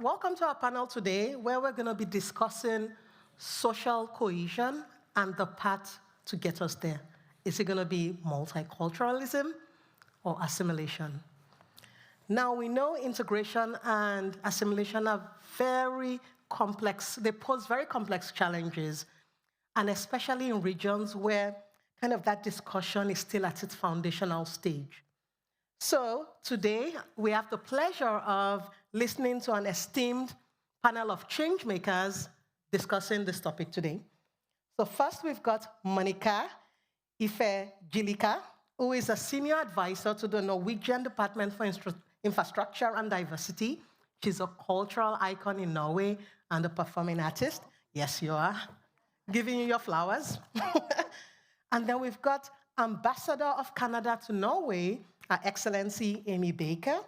welcome to our panel today, where we're going to be discussing social cohesion and the path to get us there. Is it going to be multiculturalism or assimilation? Now, we know integration and assimilation are very complex. They pose very complex challenges, and especially in regions where kind of that discussion is still at its foundational stage. So today, we have the pleasure of listening to an esteemed panel of change makers discussing this topic today. So first, we've got Monica Ife-Jilika, who is a senior advisor to the Norwegian Department for Infrastructure and Diversity. She's a cultural icon in Norway and a performing artist. Yes, you are. Giving you your flowers. And then we've got Ambassador of Canada to Norway, Her Excellency Amy Baker.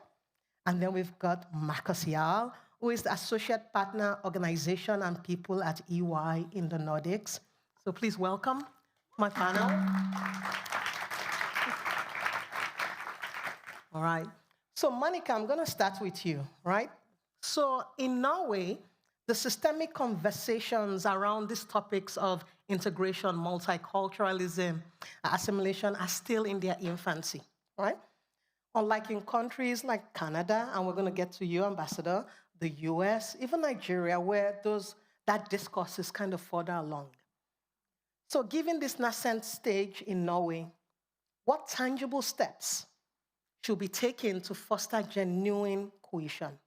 And then we've got Marcus Jarl, who is the Associate Partner Organization and People at EY in the Nordics. So please welcome my panel. All right. So Monica, I'm going to start with you, right? So in Norway, the systemic conversations around these topics of integration, multiculturalism, assimilation are still in their infancy, right? Unlike in countries like Canada, and we're going to get to you, Ambassador, the US, even Nigeria, where that discourse is kind of further along. So given this nascent stage in Norway, what tangible steps should be taken to foster genuine cohesion?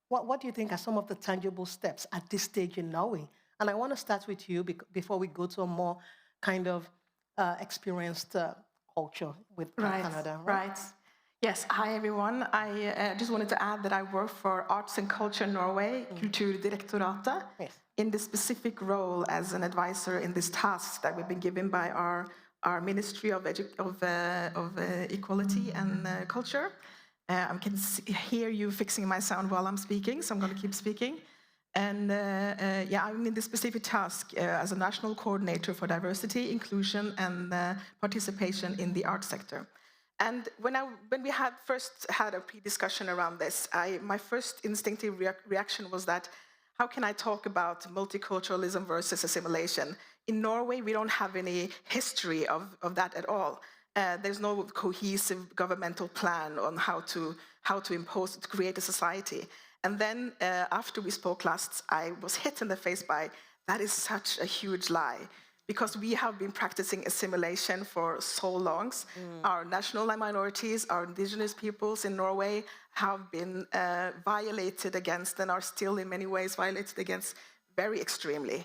What do you think are some of the tangible steps at this stage in Norway? And I want to start with you before we go to a more kind of experienced culture with Canada. Right. Yes, hi everyone. I just wanted to add that I work for Arts and Culture Norway, Kulturdirektoratet, Yes. in the specific role as an advisor in this task that we've been given by our Ministry of Equality and Culture. I can hear you fixing my sound while I'm speaking, so I'm going to keep speaking. And I'm in this specific task as a national coordinator for diversity, inclusion, and participation in the art sector. And when we first had a pre-discussion around this, my first instinctive reaction was that, how can I talk about multiculturalism versus assimilation? In Norway, we don't have any history of that at all. There's no cohesive governmental plan on how to create a society. And then after we spoke last, I was hit in the face by, that is such a huge lie. Because we have been practicing assimilation for so long. Our national minorities, our indigenous peoples in Norway have been violated against and are still in many ways violated against very extremely.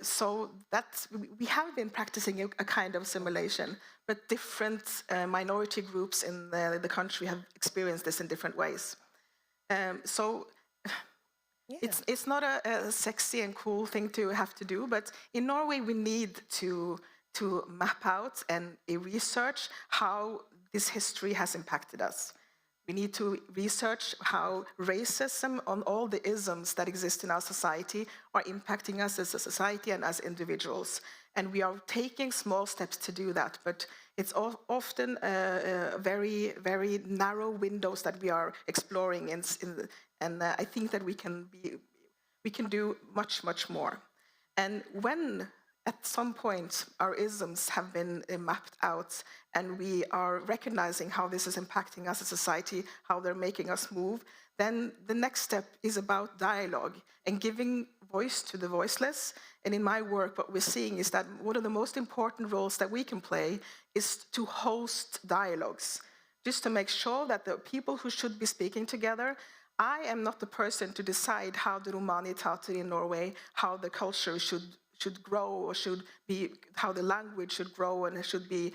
So that we have been practicing a kind of assimilation, but different minority groups in the country have experienced this in different ways. It's not a sexy and cool thing to have to do, but in Norway we need to map out and research how this history has impacted us. We need to research how racism on all the isms that exist in our society are impacting us as a society and as individuals. And we are taking small steps to do that, but it's often very, very narrow windows that we are exploring, and I think that we can do much, much more. And when at some point our isms have been mapped out and we are recognizing how this is impacting us as a society, how they're making us move, then the next step is about dialogue and giving voice to the voiceless. And in my work, what we're seeing is that one of the most important roles that we can play is to host dialogues, just to make sure that the people who should be speaking together. I am not the person to decide how the Romani Tater in Norway, how the culture should grow or should be, how the language should grow and should be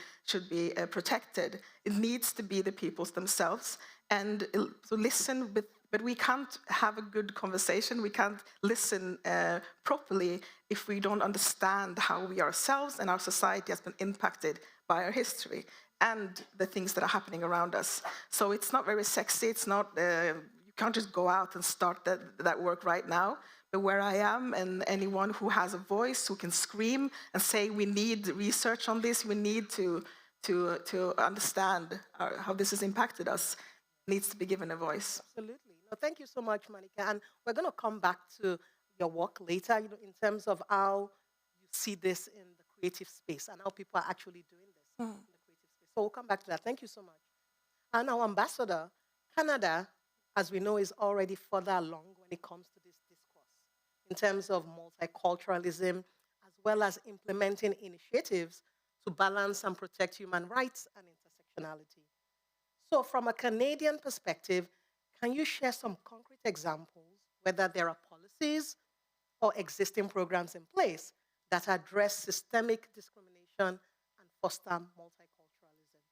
protected. It needs to be the peoples themselves, and to listen. But we can't have a good conversation. We can't listen properly if we don't understand how we ourselves and our society has been impacted by our history and the things that are happening around us. So it's not very sexy. It's not. You can't just go out and start that work right now. But where I am, and anyone who has a voice, who can scream and say, we need research on this, we need to understand how this has impacted us, needs to be given a voice. Absolutely. Well, thank you so much, Monica. And we're going to come back to your work later, in terms of how you see this in the creative space and how people are actually doing this in the creative space. So we'll come back to that. Thank you so much. And our ambassador, Canada, as we know, is already further along when it comes to this discourse in terms of multiculturalism, as well as implementing initiatives to balance and protect human rights and intersectionality. So, from a Canadian perspective, can you share some concrete examples, whether there are policies or existing programs in place that address systemic discrimination and foster multiculturalism?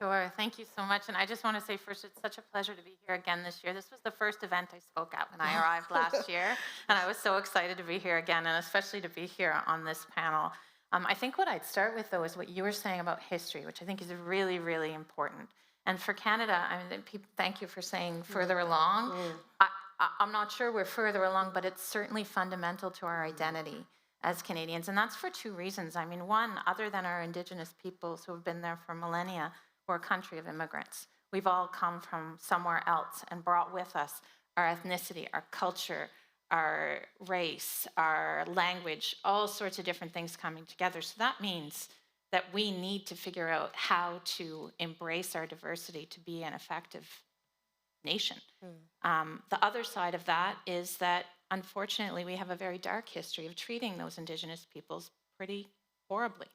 Sure, thank you so much. And I just want to say first, it's such a pleasure to be here again this year. This was the first event I spoke at when I arrived last year, and I was so excited to be here again, and especially to be here on this panel. I think what I'd start with, though, is what you were saying about history, which I think is really, really important. And for Canada, I mean, thank you for saying further along. I'm not sure we're further along, but it's certainly fundamental to our identity as Canadians. And that's for two reasons. I mean, one, other than our Indigenous peoples who have been there for millennia, we're a country of immigrants. We've all come from somewhere else and brought with us our ethnicity, our culture, our race, our language, all sorts of different things coming together. So that means that we need to figure out how to embrace our diversity to be an effective nation. The other side of that is that, unfortunately, we have a very dark history of treating those Indigenous peoples pretty horribly.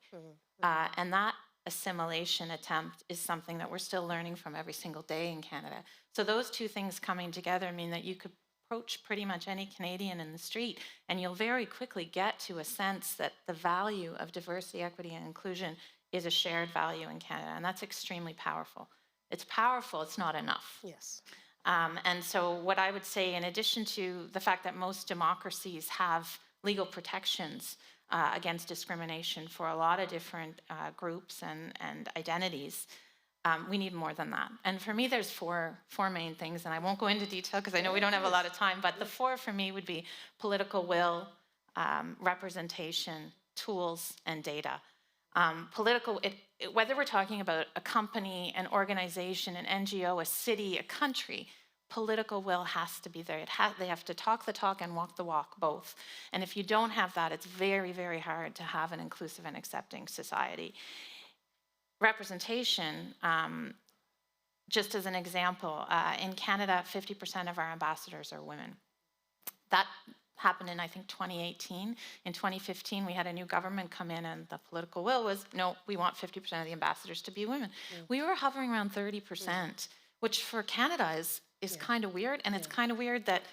And that assimilation attempt is something that we're still learning from every single day in Canada. So those two things coming together mean that you could approach pretty much any Canadian in the street, and you'll very quickly get to a sense that the value of diversity, equity, and inclusion is a shared value in Canada, and that's extremely powerful. It's powerful, it's not enough. Yes. And so what I would say, in addition to the fact that most democracies have legal protections against discrimination for a lot of different groups and identities, we need more than that. And for me, there's four main things, and I won't go into detail because I know we don't have a lot of time, but the four for me would be political will, representation, tools, and data. Whether we're talking about a company, an organization, an NGO, a city, a country, political will has to be there. They have to talk the talk and walk the walk, both. And if you don't have that, it's very, very hard to have an inclusive and accepting society. Representation, just as an example, in Canada, 50% of our ambassadors are women. That happened in, I think, 2018. In 2015, we had a new government come in, and the political will was, no, we want 50% of the ambassadors to be women. We were hovering around 30%, which for Canada is kind of weird, and it's kind of weird that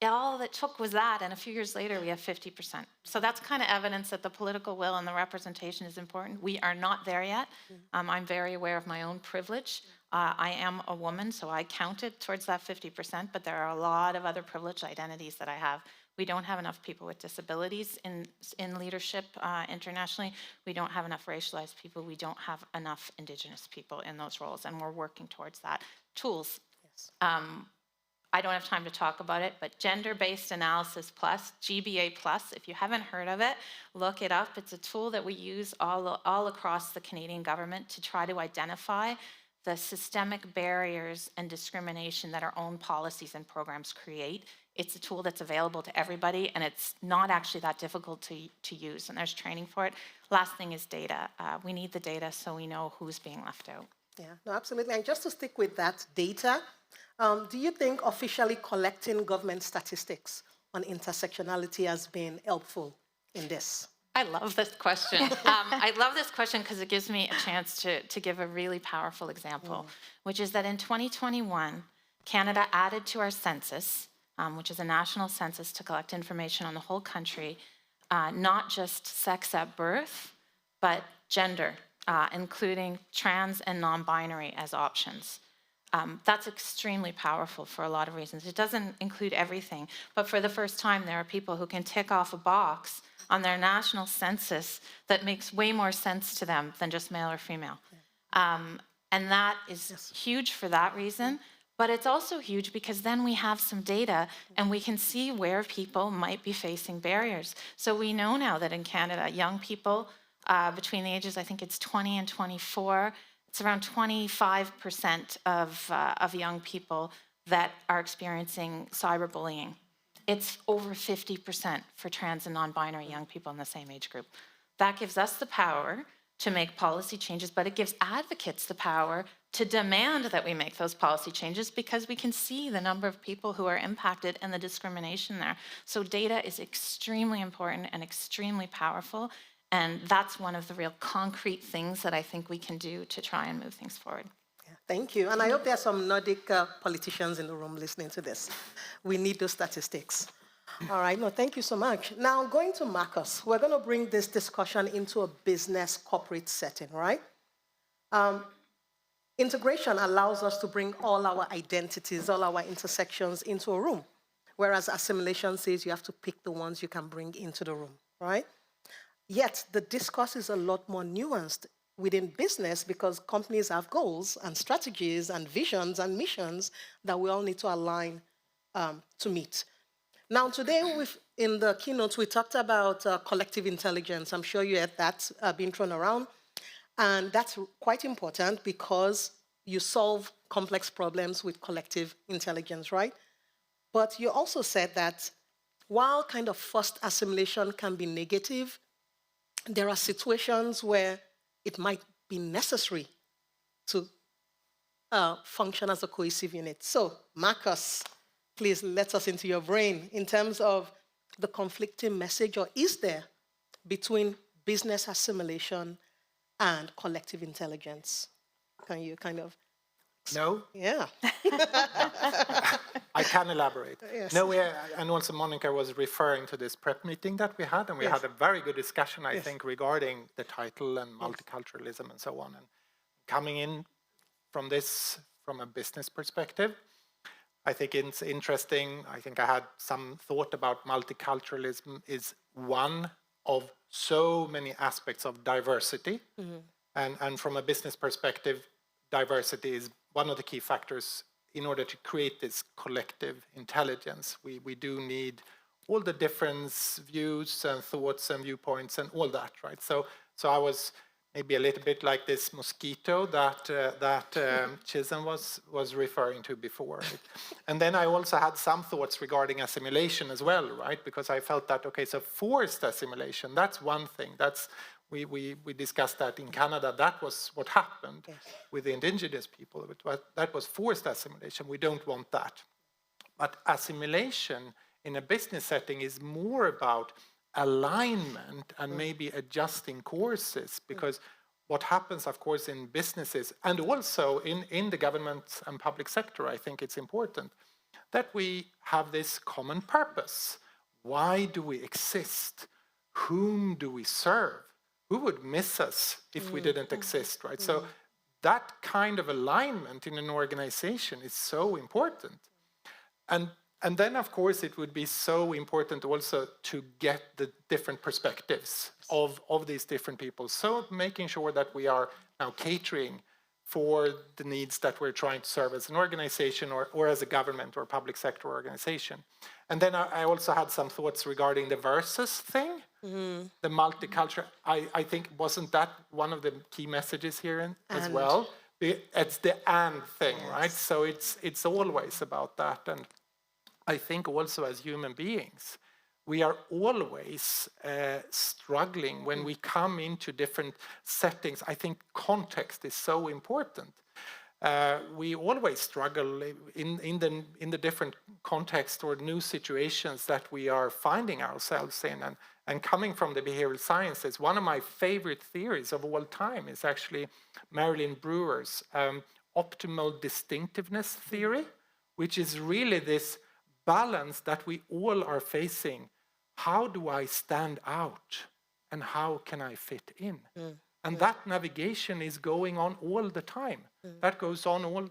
all that took was that, and a few years later we have 50%. So that's kind of evidence that the political will and the representation is important. We are not there yet. I'm very aware of my own privilege. I am a woman, so I counted towards that 50%, but there are a lot of other privileged identities that I have. We don't have enough people with disabilities in leadership internationally. We don't have enough racialized people. We don't have enough Indigenous people in those roles, and we're working towards that. Tools. Yes. I don't have time to talk about it, but Gender-Based Analysis Plus, GBA Plus, if you haven't heard of it, look it up. It's a tool that we use all across the Canadian government to try to identify the systemic barriers and discrimination that our own policies and programs create. It's a tool that's available to everybody, and it's not actually that difficult to use, and there's training for it. Last thing is data. We need the data so we know who's being left out. Yeah, no, absolutely. And just to stick with that data, do you think officially collecting government statistics on intersectionality has been helpful in this? I love this question. I love this question because it gives me a chance to give a really powerful example, which is that in 2021, Canada added to our census, which is a national census to collect information on the whole country, not just sex at birth, but gender, including trans and non-binary as options. That's extremely powerful for a lot of reasons. It doesn't include everything, but for the first time, there are people who can tick off a box on their national census that makes way more sense to them than just male or female. And that is huge for that reason, but it's also huge because then we have some data and we can see where people might be facing barriers. So we know now that in Canada, young people between the ages, I think it's 20 and 24, it's around 25% of young people that are experiencing cyberbullying. It's over 50% for trans and non-binary young people in the same age group. That gives us the power to make policy changes, but it gives advocates the power to demand that we make those policy changes because we can see the number of people who are impacted and the discrimination there. So data is extremely important and extremely powerful, and that's one of the real concrete things that I think we can do to try and move things forward. Yeah, thank you. And I hope there are some Nordic politicians in the room listening to this. We need those statistics. All right, no, thank you so much. Now, going to Marcus, we're going to bring this discussion into a business corporate setting, right? Integration allows us to bring all our identities, all our intersections into a room, whereas assimilation says you have to pick the ones you can bring into the room, right? Yet, the discourse is a lot more nuanced within business because companies have goals and strategies and visions and missions that we all need to align to meet. Now, today, in the keynotes, we talked about collective intelligence. I'm sure you heard that being thrown around. And that's quite important because you solve complex problems with collective intelligence, right? But you also said that while kind of forced assimilation can be negative, there are situations where it might be necessary to function as a cohesive unit. So, Marcus, please let us into your brain in terms of the conflicting message, or is there, between business assimilation and collective intelligence? Can you kind of... No? Yeah. I can elaborate. Yes. No, and also Monica was referring to this prep meeting that we had, and we had a very good discussion, I think, regarding the title and multiculturalism and so on. And coming in from this, from a business perspective, I think it's interesting. I think I had some thought about multiculturalism is one of so many aspects of diversity. And from a business perspective, diversity is one of the key factors in order to create this collective intelligence. We do need all the different views and thoughts and viewpoints and all that, right? So I was maybe a little bit like this mosquito that Chisholm was referring to before. And then I also had some thoughts regarding assimilation as well, right? Because I felt that, okay, so forced assimilation, that's one thing. We discussed that in Canada. That was what happened with the indigenous people. That was forced assimilation. We don't want that. But assimilation in a business setting is more about alignment and maybe adjusting courses, because what happens, of course, in businesses and also in the government and public sector, I think it's important that we have this common purpose. Why do we exist? Whom do we serve? Who would miss us if we didn't exist, right? So that kind of alignment in an organization is so important. And then, of course, it would be so important also to get the different perspectives of these different people. So making sure that we are now catering for the needs that we're trying to serve as an organization or as a government or public sector organization. And then I also had some thoughts regarding the versus thing, the multicultural. I think, wasn't that one of the key messages here as well? It's the and thing, right? So it's always about that. And I think also as human beings, we are always struggling when we come into different settings. I think context is so important. We always struggle in the different contexts or new situations that we are finding ourselves in. And coming from the behavioral sciences, one of my favorite theories of all time is actually Marilyn Brewer's optimal distinctiveness theory, which is really this balance that we all are facing. How do I stand out and how can I fit in? And that navigation is going on all the time. That goes on all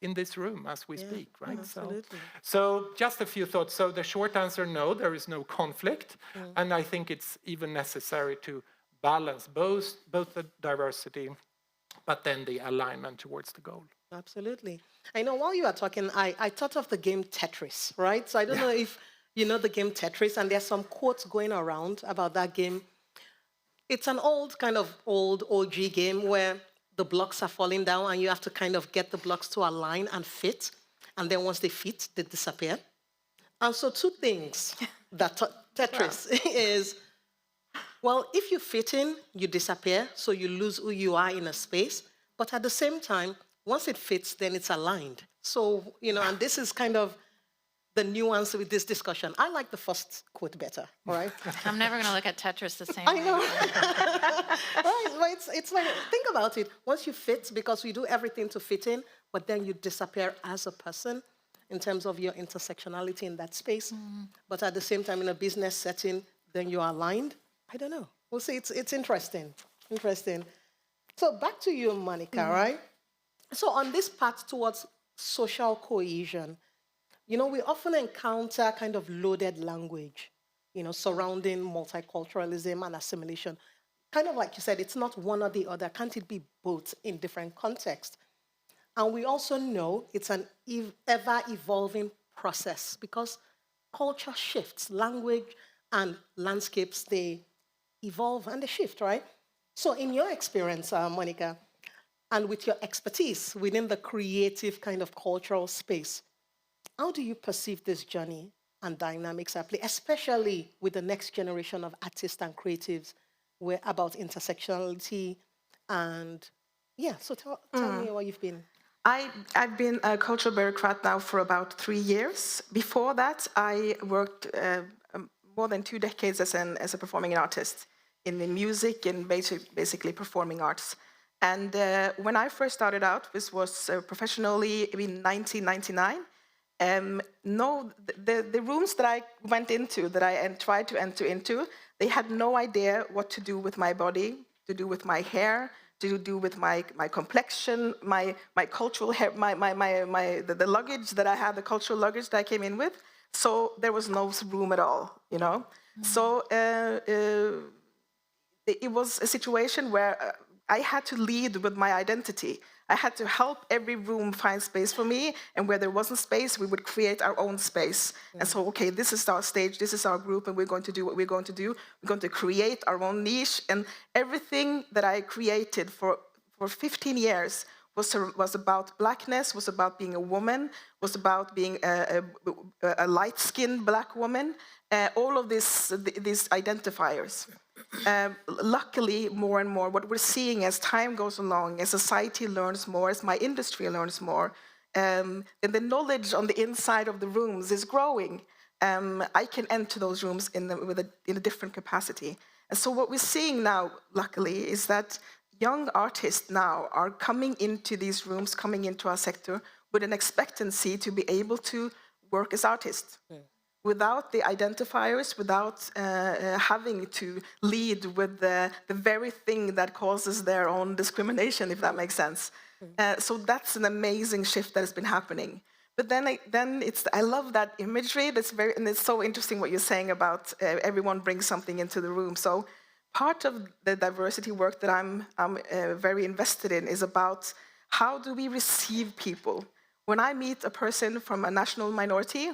in this room as we speak, right? Absolutely. So just a few thoughts. So the short answer, no, there is no conflict. And I think it's even necessary to balance both the diversity, but then the alignment towards the goal. Absolutely. I know while you were talking, I thought of the game Tetris, right? So I don't know if you know the game Tetris, and there's some quotes going around about that game. It's an old OG game where the blocks are falling down and you have to kind of get the blocks to align and fit. and then once they fit, they disappear. And so two things that Tetris is, well, if you fit in, you disappear, so you lose who you are in a space. But at the same time, once it fits, then it's aligned. So, and this is kind of the nuance with this discussion. I like the first quote better, all right? I'm never going to look at Tetris the same I way. know. Right, but it's like, think about it. Once you fit, because we do everything to fit in, but then you disappear as a person in terms of your intersectionality in that space. But at the same time, in a business setting, then you're aligned. I don't know. We'll see. It's interesting. Interesting. So back to you, Monica, right? So on this path towards social cohesion, we often encounter kind of loaded language, surrounding multiculturalism and assimilation. Kind of like you said, it's not one or the other. Can't it be both in different contexts? And we also know it's an ever-evolving process because culture shifts, language and landscapes, they evolve and they shift, right? So in your experience, Monica, and with your expertise within the creative kind of cultural space, how do you perceive this journey and dynamics at play, especially with the next generation of artists and creatives about intersectionality and, so tell me what you've been. I've been a cultural bureaucrat now for about 3 years. Before that, I worked more than 2 decades as a performing artist in the music and basically performing arts. And when I first started out, this was professionally in 1999. The rooms that I went into, that I tried to enter into, they had no idea what to do with my body, to do with my hair, to do with my complexion, my cultural hair, the luggage that I had, the cultural luggage that I came in with. So there was no room at all, So it was a situation where I had to lead with my identity. I had to help every room find space for me, and where there wasn't space, we would create our own space. And so, okay, this is our stage, this is our group, and we're going to do what we're going to do. We're going to create our own niche, and everything that I created for 15 years was about blackness, was about being a woman, was about being a light-skinned black woman, all of these identifiers. Luckily, more and more, what we're seeing as time goes along, as society learns more, as my industry learns more, and the knowledge on the inside of the rooms is growing. I can enter those rooms in a different capacity. And so what we're seeing now, luckily, is that young artists now are coming into these rooms, coming into our sector with an expectancy to be able to work as artists. Without the identifiers, without having to lead with the very thing that causes their own discrimination, if that makes sense. So that's an amazing shift that has been happening. But then I love that imagery. And it's so interesting what you're saying about everyone brings something into the room. So part of the diversity work that I'm very invested in is about how do we receive people. When I meet a person from a national minority,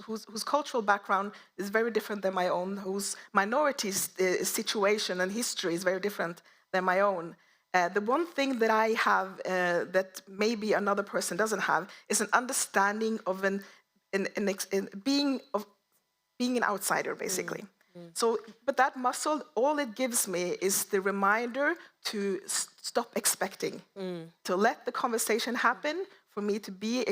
whose cultural background is very different than my own, whose minority situation and history is very different than my own, the one thing that I have that maybe another person doesn't have is an understanding of being an outsider, basically. So, but that muscle, all it gives me is the reminder to stop expecting, to let the conversation happen, for me to be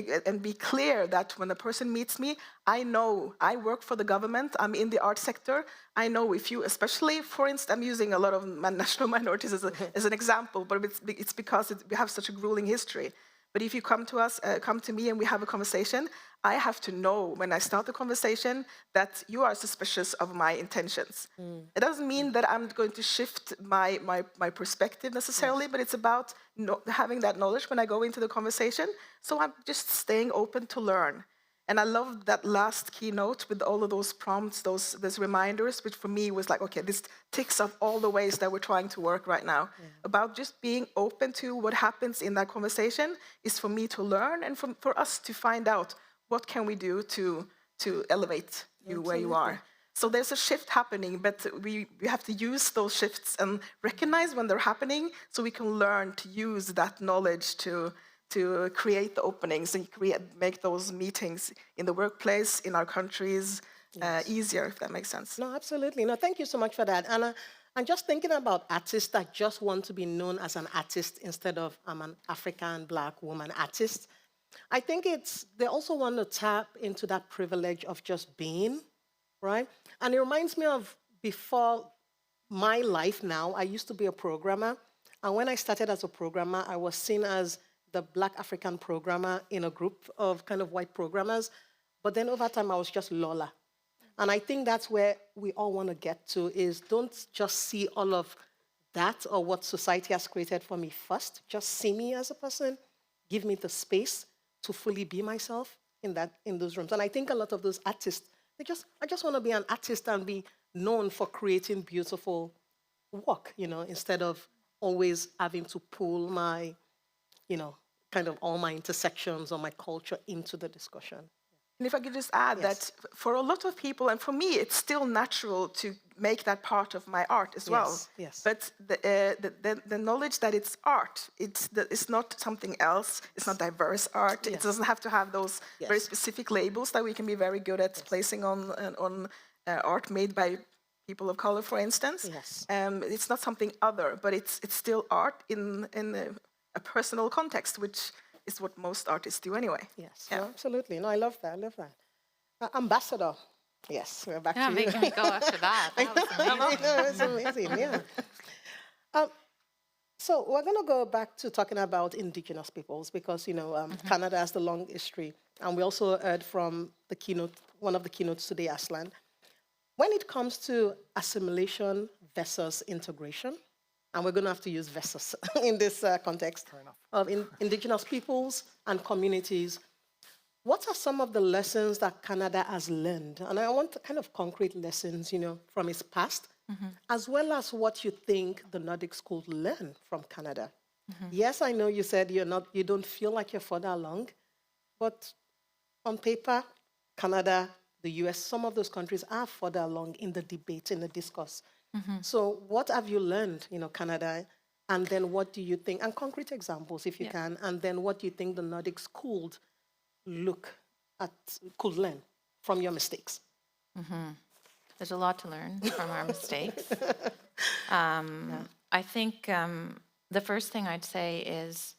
clear that when a person meets me, I know I work for the government, I'm in the art sector. I know if you, especially, for instance, I'm using a lot of national minorities as an example, but it's because we have such a grueling history. But if you come to me and we have a conversation, I have to know when I start the conversation that you are suspicious of my intentions. It doesn't mean that I'm going to shift my perspective necessarily, but it's about having that knowledge when I go into the conversation. So I'm just staying open to learn. And I love that last keynote with all of those prompts, those reminders, which for me was like, okay, this ticks off all the ways that we're trying to work right now. About just being open to what happens in that conversation is for me to learn and for us to find out what can we do to elevate you where you are. So there's a shift happening, but we have to use those shifts and recognize when they're happening so we can learn to use that knowledge to to create the openings and make those meetings in the workplace, in our countries, easier, if that makes sense. No, absolutely. No, thank you so much for that. And I'm just thinking about artists that just want to be known as an artist instead of I'm an African Black woman artist. I think they also want to tap into that privilege of just being, right? And it reminds me of before my life now, I used to be a programmer. And when I started as a programmer, I was seen as the Black African programmer in a group of kind of white programmers. But then over time, I was just Lola. And I think that's where we all want to get to is don't just see all of that or what society has created for me first. Just see me as a person. Give me the space to fully be myself in those rooms. And I think a lot of those artists, I just want to be an artist and be known for creating beautiful work, instead of always having to pull my, kind of all my intersections or my culture into the discussion. And if I could just add that for a lot of people, and for me, it's still natural to make that part of my art as well. Yes. But the knowledge that it's art, it's not something else. It's not diverse art. It doesn't have to have those very specific labels that we can be very good at placing on art made by people of color, for instance. Yes. It's not something other, but it's still art in a personal context, which is what most artists do anyway. Yes, no, absolutely. No, I love that. Ambassador. Yes, we're back to you. Making me go after that. That was amazing. It was amazing, yeah. So we're going to go back to talking about indigenous peoples because, Canada has the long history. And we also heard from one of the keynotes today, Aslan. When it comes to assimilation versus integration, and we're going to have to use versus in this context of indigenous peoples and communities. What are some of the lessons that Canada has learned? And I want kind of concrete lessons, from its past, as well as what you think the Nordics could learn from Canada. Yes, I know you said you don't feel like you're further along, but on paper, Canada, the US, some of those countries are further along in the debate, in the discourse. So what have you learned, Canada, and then what do you think, and concrete examples if you can, and then what do you think the Nordics could learn from your mistakes? There's a lot to learn from our mistakes. I think the first thing I'd say is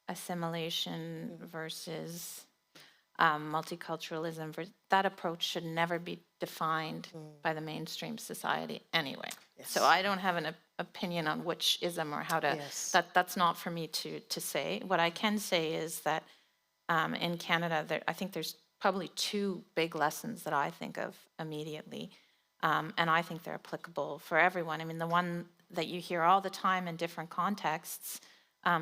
assimilation versus multiculturalism. That approach should never be defined by the mainstream society anyway. So I don't have an opinion on which ism or how to, that's not for me to say. What I can say is that in Canada, I think there's probably two big lessons that I think of immediately, and I think they're applicable for everyone. I mean, the one that you hear all the time in different contexts,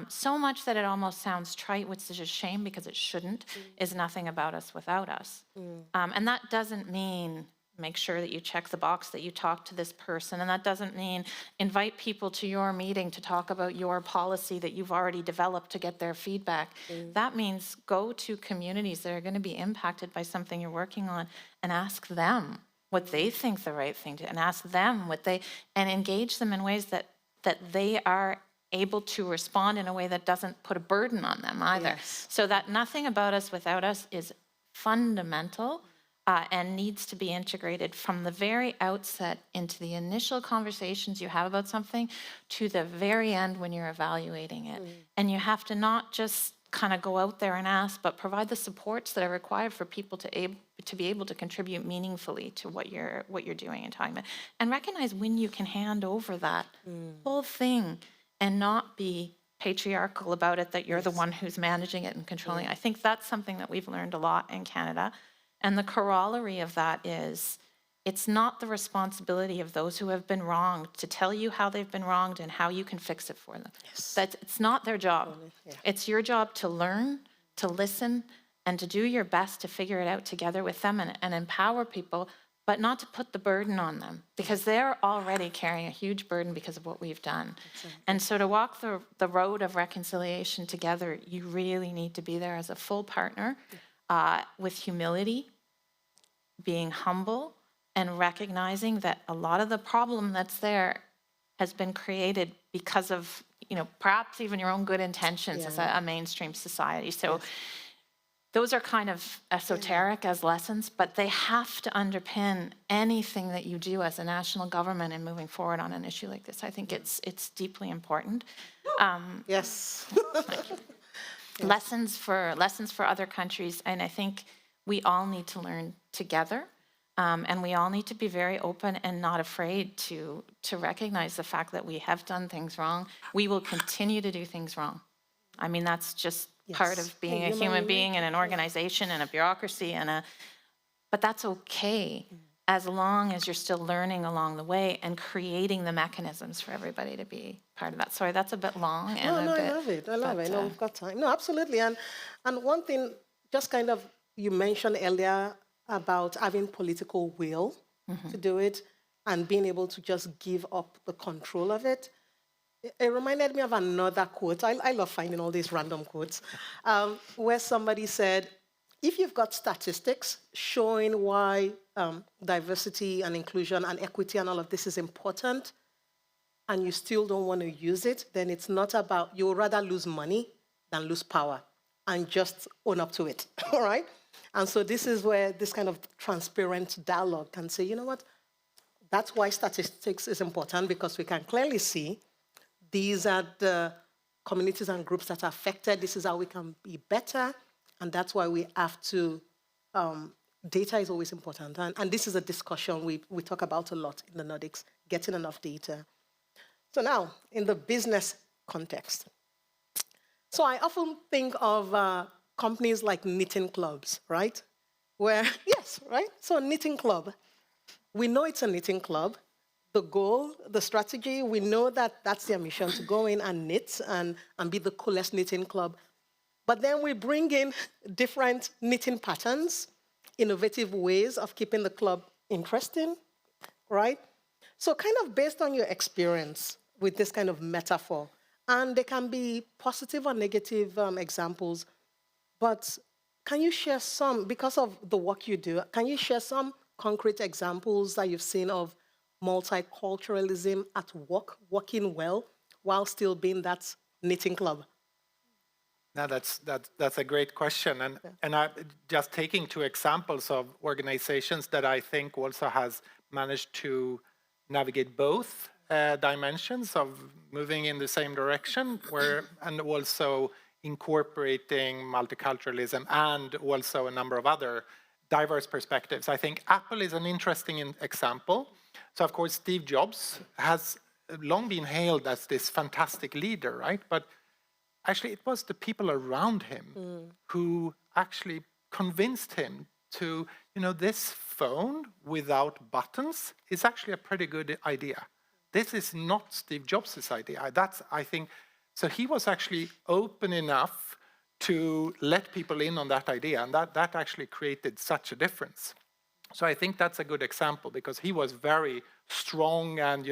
so much that it almost sounds trite, which is a shame because it shouldn't, is nothing about us without us. And that doesn't mean make sure that you check the box that you talk to this person, and that doesn't mean invite people to your meeting to talk about your policy that you've already developed to get their feedback. That means go to communities that are going to be impacted by something you're working on and ask them what they think the right thing to, and ask them and engage them in ways that they are able to respond in a way that doesn't put a burden on them either. So that nothing about us without us is fundamental and needs to be integrated from the very outset into the initial conversations you have about something to the very end when you're evaluating it. And you have to not just kind of go out there and ask, but provide the supports that are required for people to be able to contribute meaningfully to what you're doing and talking about. And recognize when you can hand over that whole thing and not be patriarchal about it, that you're the one who's managing it and controlling it. I think that's something that we've learned a lot in Canada. And the corollary of that is it's not the responsibility of those who have been wronged to tell you how they've been wronged and how you can fix it for them. It's not their job. It's your job to learn, to listen, and to do your best to figure it out together with them and empower people, but not to put the burden on them, because they're already carrying a huge burden because of what we've done. And so to walk the road of reconciliation together, you really need to be there as a full partner with humility, being humble, and recognizing that a lot of the problem that's there has been created because of perhaps even your own good intentions as a mainstream society. So those are kind of esoteric as lessons, but they have to underpin anything that you do as a national government in moving forward on an issue like this. I think it's deeply important. Yes. Lessons for other countries, and I think we all need to learn together, and we all need to be very open and not afraid to recognize the fact that we have done things wrong. We will continue to do things wrong. I mean, that's just part of being a human being in an organization and a bureaucracy but that's okay as long as you're still learning along the way and creating the mechanisms for everybody to be part of that. Sorry, that's a bit long. I love it. No, we've got time. No, absolutely. And one thing, just kind of, you mentioned earlier about having political will to do it and being able to just give up the control of it. It reminded me of another quote. I love finding all these random quotes, where somebody said, if you've got statistics showing why diversity and inclusion and equity and all of this is important, and you still don't want to use it, then it's not about, you'll rather lose money than lose power, and just own up to it, all right? And so this is where this kind of transparent dialogue can say, you know what, that's why statistics is important, because we can clearly see these are the communities and groups that are affected. This is how we can be better. And that's why we have to, data is always important. And this is a discussion we talk about a lot in the Nordics, getting enough data. So now, in the business context. So I often think of companies like knitting clubs, right? Where, yes, right? So a knitting club. We know it's a knitting club. The goal, the strategy, we know that that's their mission, to go in and knit and be the coolest knitting club. But then we bring in different knitting patterns, innovative ways of keeping the club interesting, right? So kind of based on your experience with this kind of metaphor, and there can be positive or negative examples, but can you share some, because of the work you do, can you share some concrete examples that you've seen of multiculturalism at work, working well, while still being that knitting club? Now that's a great question, and I'm just taking two examples of organizations that I think also has managed to navigate both dimensions of moving in the same direction, and also incorporating multiculturalism and also a number of other diverse perspectives. I think Apple is an interesting example. So of course, Steve Jobs has long been hailed as this fantastic leader, right? But actually, it was the people around him who actually convinced him to, this phone without buttons is actually a pretty good idea. This is not Steve Jobs' idea. I think, so he was actually open enough to let people in on that idea, and that actually created such a difference. So I think that's a good example, because he was very strong and,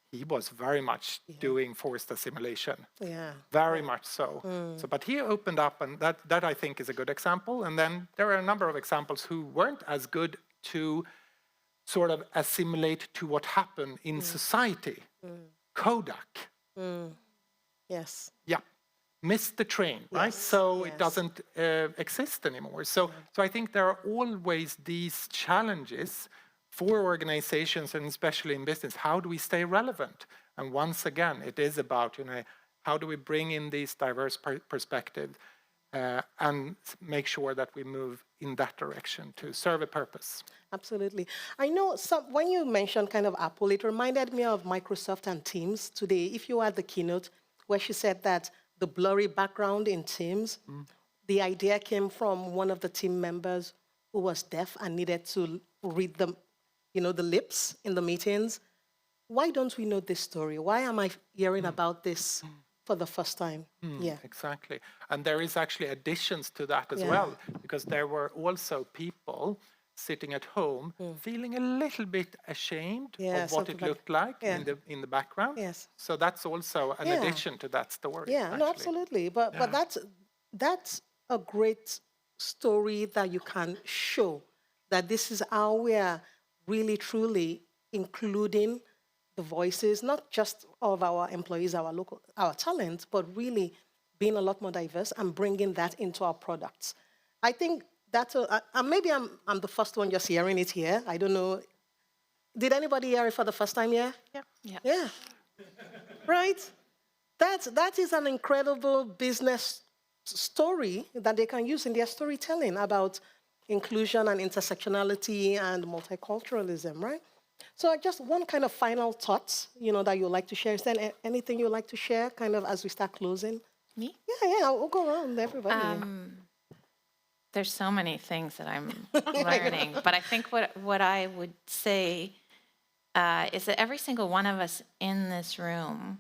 he was very much doing forced assimilation. Yeah. Very much so. But he opened up, and that I think is a good example. And then there are a number of examples who weren't as good to sort of assimilate to what happened in society. Kodak. Yes. Yeah. Missed the train, right? So it doesn't exist anymore. So I think there are always these challenges for organizations, and especially in business. How do we stay relevant? And once again, it is about, how do we bring in these diverse perspectives and make sure that we move in that direction to serve a purpose. Absolutely. I know when you mentioned kind of Apple, it reminded me of Microsoft and Teams today. If you had the keynote where she said that the blurry background in Teams, the idea came from one of the team members who was deaf and needed to read the lips in the meetings. Why don't we know this story? Why am I hearing about this for the first time? Exactly. And there is actually additions to that as well, because there were also people sitting at home feeling a little bit ashamed of what it looked like in the background. Yes. So that's also an addition to that story. Yeah, no, absolutely. But that's a great story that you can show, that this is how we are really truly including the voices, not just of our employees, our talent, but really being a lot more diverse and bringing that into our products. I think that's, maybe I'm the first one just hearing it here. I don't know. Did anybody hear it for the first time here? Yeah. Right? That is an incredible business story that they can use in their storytelling about inclusion and intersectionality and multiculturalism, right? So just one kind of final thoughts, that you'd like to share. Is there anything you'd like to share kind of as we start closing? Me? Yeah, we'll go around everybody. There's so many things that I'm learning, but I think what I would say is that every single one of us in this room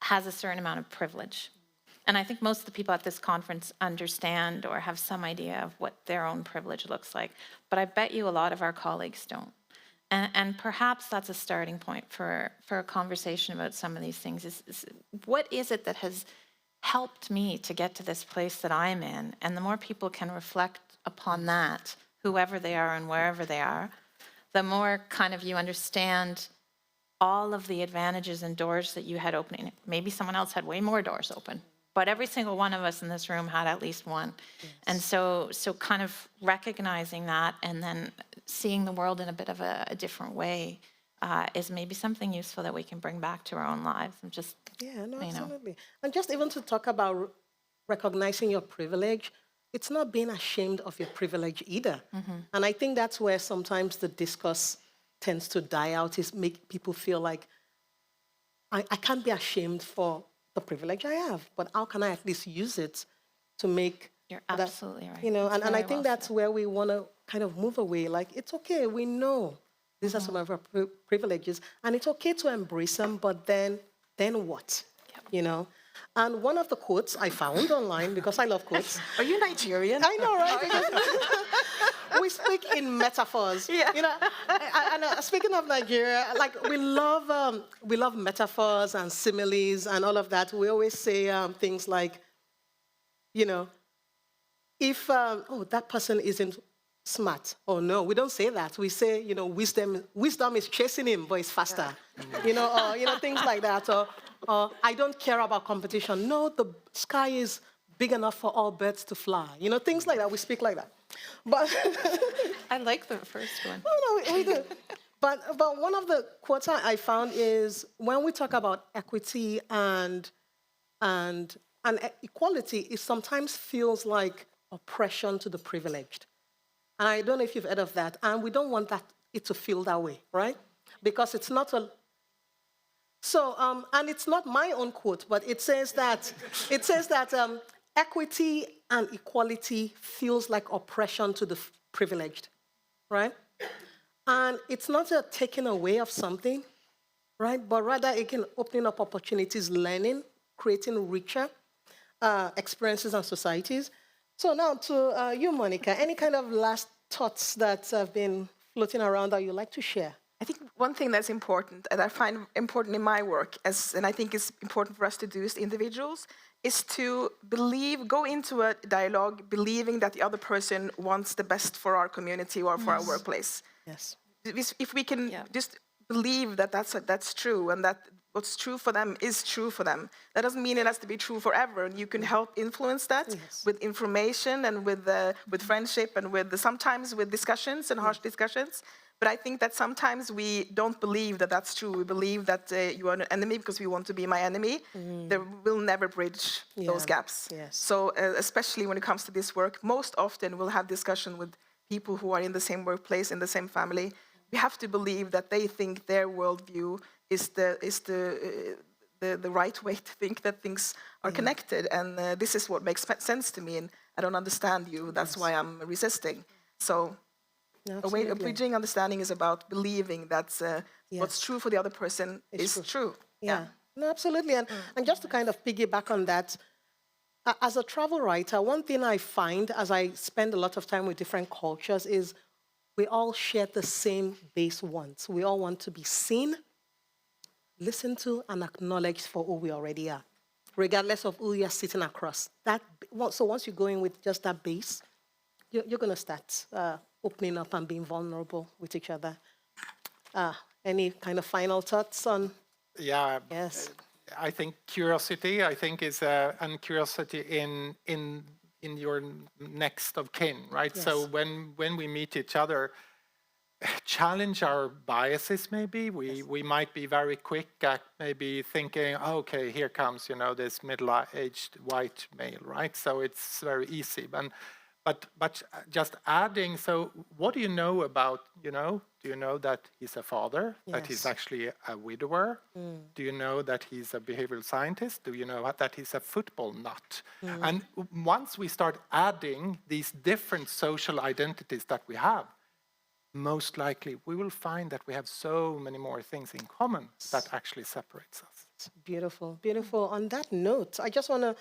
has a certain amount of privilege. And I think most of the people at this conference understand or have some idea of what their own privilege looks like. But I bet you a lot of our colleagues don't. And perhaps that's a starting point for a conversation about some of these things. Is what is it that has helped me to get to this place that I'm in? And the more people can reflect upon that, whoever they are and wherever they are, the more kind of you understand all of the advantages and doors that you had opening. Maybe someone else had way more doors open, but every single one of us in this room had at least one. Yes. And so kind of recognizing that and then seeing the world in a bit of a different way is maybe something useful that we can bring back to our own lives and just, absolutely. And just even to talk about recognizing your privilege, it's not being ashamed of your privilege either. Mm-hmm. And I think that's where sometimes the discourse tends to die out, is make people feel like, I can't be ashamed for the privilege I have, but how can I at least use it to make... You're absolutely right. And I think that's where we want to kind of move away. Like, it's okay, we know these are some of our privileges, and it's okay to embrace them, but then what? Yep. And one of the quotes I found online, because I love quotes. Are you Nigerian? I know, right? Because we speak in metaphors. Yeah. And speaking of Nigeria, like we love metaphors and similes and all of that. We always say things like, if that person isn't smart, or no, we don't say that. We say, wisdom is chasing him, but it's faster. Or things like that. Or I don't care about competition. No, the sky is big enough for all birds to fly. Things like that. We speak like that. But I like the first one. No, we do. But one of the quotes I found is, when we talk about equity and equality, it sometimes feels like oppression to the privileged. And I don't know if you've heard of that. And we don't want it to feel that way, right? Because it's not a... So, and it's not my own quote, but it says that equity and equality feels like oppression to the privileged, right? And it's not a taking away of something, right? But rather it can open up opportunities, learning, creating richer experiences and societies. So now to you, Monica, any kind of last thoughts that have been floating around that you'd like to share? I think one thing that's important, and I find important in my work, and I think is important for us to do as individuals, is to go into a dialogue believing that the other person wants the best for our community or for our workplace. Yes. If we can just believe that that's true, and that what's true for them is true for them. That doesn't mean it has to be true forever. And you can help influence that with information and with friendship and sometimes with discussions and harsh discussions. But I think that sometimes we don't believe that that's true. We believe that you are an enemy because we want to be my enemy. They will never bridge those gaps. Yes. So especially when it comes to this work, most often we'll have discussion with people who are in the same workplace, in the same family. We have to believe that they think their worldview is the right way to think, that things are connected. And this is what makes sense to me. And I don't understand you. That's why I'm resisting. So... A bridging understanding is about believing that what's true for the other person is true. Yeah. No, absolutely. And just to kind of piggyback on that, as a travel writer, one thing I find as I spend a lot of time with different cultures is we all share the same base wants. We all want to be seen, listened to, and acknowledged for who we already are, regardless of who you're sitting across. So once you go in with just that base, you're going to start opening up and being vulnerable with each other. Any kind of final thoughts on? Yeah. Yes. I think curiosity, is and curiosity in your next of kin, right? Yes. So when we meet each other, challenge our biases. Maybe we might be very quick at maybe thinking, oh, okay, here comes this middle-aged white male, right? So it's very easy. But just adding, so what do you know about, do you know that he's a father, that he's Yes. actually a widower? Do you know that he's a behavioral scientist? Do you know that he's a football nut? And once we start adding these different social identities that we have, most likely we will find that we have so many more things in common that actually separates us. Beautiful, beautiful. On that note, I just want to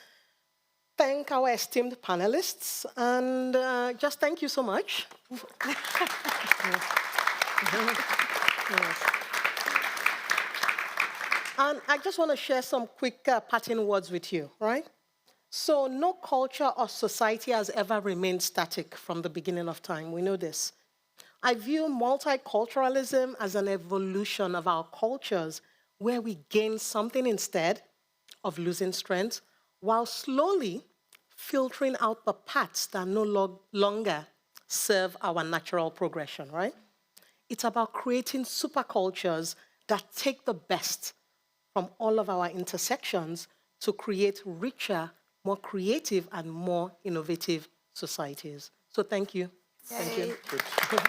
thank our esteemed panelists and just thank you so much. Yes. And I just want to share some quick parting words with you, right? So no culture or society has ever remained static from the beginning of time. We know this. I view multiculturalism as an evolution of our cultures where we gain something instead of losing strength while slowly filtering out the parts that no longer serve our natural progression, right? It's about creating supercultures that take the best from all of our intersections to create richer, more creative, and more innovative societies. So thank you. Thank you. Good.